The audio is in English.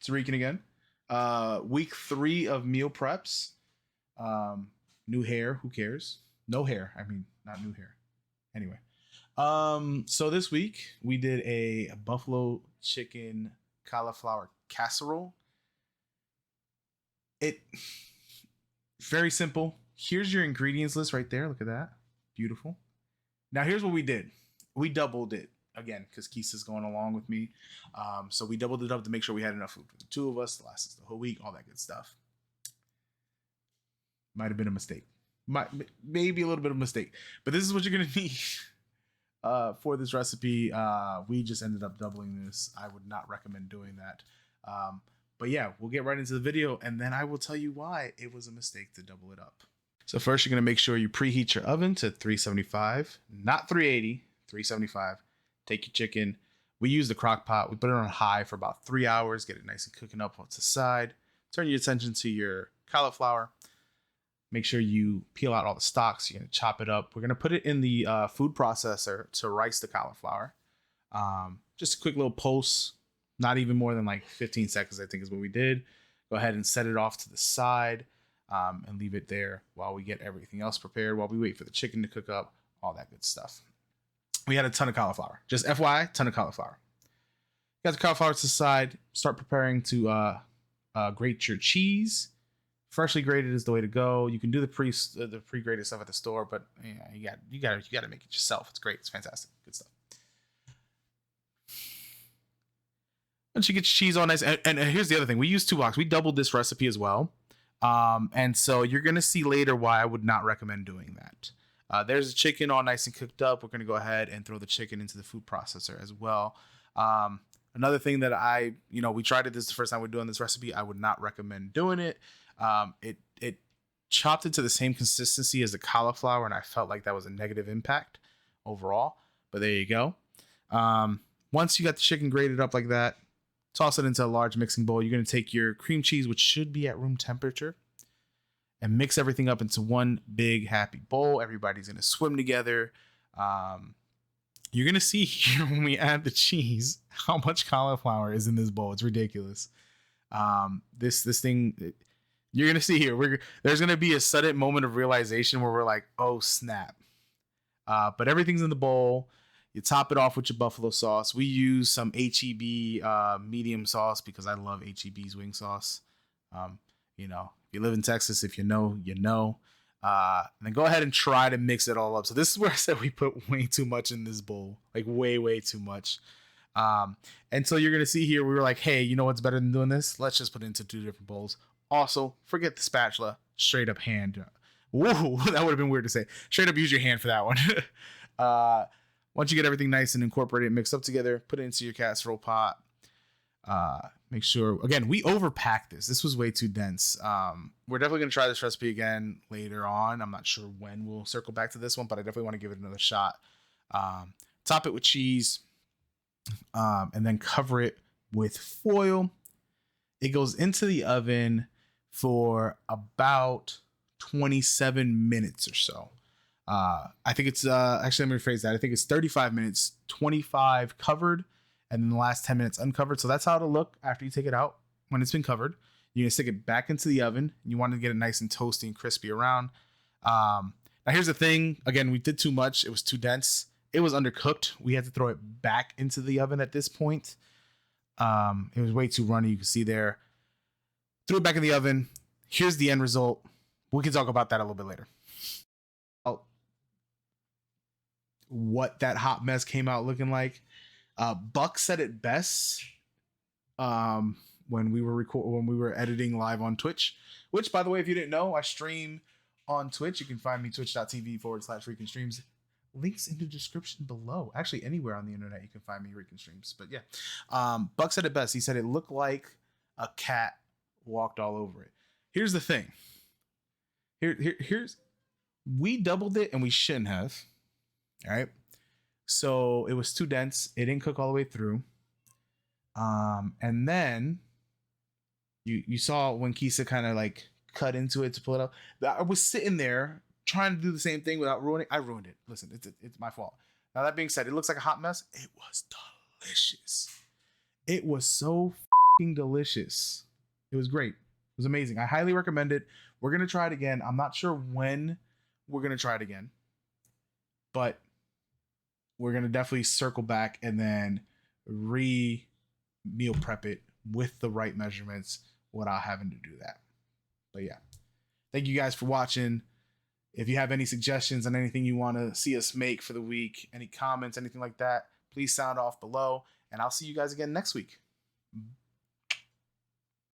Tariq again. Week 3 of meal preps. New hair, who cares? No hair. I mean, not new hair. Anyway. So this week we did a buffalo chicken cauliflower casserole. It very simple. Here's your ingredients list right there. Look at that. Beautiful. Now here's what we did. We doubled it again because Kisa's going along with me. So we doubled it up to make sure we had enough food for the two of us to last us the whole week, all that good stuff. Might have been a mistake. Maybe a little bit of a mistake. But this is what you're gonna need for this recipe. We just ended up doubling this. I would not recommend doing that. But yeah, we'll get right into the video and then I will tell you why it was a mistake to double it up. So first, you're going to make sure you preheat your oven to 375, not 380, 375. Take your chicken. We use the crock pot. We put it on high for about 3 hours. Get it nice and cooking up on the side. Turn your attention to your cauliflower. Make sure you peel out all the stalks. You're going to chop it up. We're going to put it in the food processor to rice the cauliflower. Just a quick little pulse. Not even more than like 15 seconds, I think is what we did. Go ahead and set it off to the side. And leave it there while we get everything else prepared, while we wait for the chicken to cook up, all that good stuff. We had a ton of cauliflower. Just FYI, ton of cauliflower. Got the cauliflower to the side. Start preparing to grate your cheese. Freshly grated is the way to go. You can do the pre-grated stuff at the store, but yeah, you got to make it yourself. It's great. It's fantastic. Good stuff. Once you get your cheese all nice, and here's the other thing. We use 2 blocks. We doubled this recipe as well. And so you're going to see later why I would not recommend doing that. There's the chicken all nice and cooked up. We're going to go ahead and throw the chicken into the food processor as well. Another thing that we tried it. This is the first time we're doing this recipe. I would not recommend doing it. It chopped it to the same consistency as the cauliflower. And I felt like that was a negative impact overall, but there you go. Once you got the chicken grated up like that, toss it into a large mixing bowl. You're going to take your cream cheese, which should be at room temperature, and mix everything up into one big happy bowl. Everybody's going to swim together. You're going to see here when we add the cheese how much cauliflower is in this bowl. It's ridiculous. This thing, you're going to see here. There's going to be a sudden moment of realization where we're like, oh, snap. But everything's in the bowl. You top it off with your buffalo sauce. We use some HEB medium sauce because I love HEB's wing sauce. If you live in Texas, if you know, you know. And then go ahead and try to mix it all up. So this is where I said we put way too much in this bowl, like way too much. And so you're going to see here, we were like, hey, you know what's better than doing this? Let's just put it into 2 different bowls. Also, forget the spatula, straight up hand. Whoa, that would have been weird to say. Straight up use your hand for that one. Once you get everything nice and incorporated, mixed up together, put it into your casserole pot. Make sure, again, we overpacked this. This was way too dense. We're definitely going to try this recipe again later on. I'm not sure when we'll circle back to this one, but I definitely want to give it another shot. Top it with cheese, and then cover it with foil. It goes into the oven for about 27 minutes or so. I think it's actually, let me rephrase that. I think it's 35 minutes, 25 covered, and then the last 10 minutes uncovered. So that's how it'll look after you take it out when it's been covered. You're gonna stick it back into the oven. You want to get it nice and toasty and crispy around. Now here's the thing. Again, we did too much. It was too dense. It was undercooked. We had to throw it back into the oven at this point. It was way too runny. You can see there. Threw it back in the oven. Here's the end result. We can talk about that a little bit later. What that hot mess came out looking like. Buck said it best when we were editing live on Twitch, which, by the way, if you didn't know, I stream on Twitch. You can find me twitch.tv/Freakin' Streams. Links in the description below. Actually, anywhere on the internet you can find me Freakin' Streams. But yeah, Buck said it best. He said it looked like a cat walked all over it. Here's the thing. Here's we doubled it and we shouldn't have. All right. So it was too dense. It didn't cook all the way through. And then you saw when Kisa kind of like cut into it to pull it up. I was sitting there trying to do the same thing without ruining. I ruined it. Listen, it's my fault. Now that being said, it looks like a hot mess. It was delicious. It was so delicious. It was great. It was amazing. I highly recommend it. We're gonna try it again. I'm not sure when we're gonna try it again, but we're gonna definitely circle back and then re meal prep it with the right measurements without having to do that. But yeah, thank you guys for watching. If you have any suggestions on anything you want to see us make for the week, any comments, anything like that, please sound off below. And I'll see you guys again next week.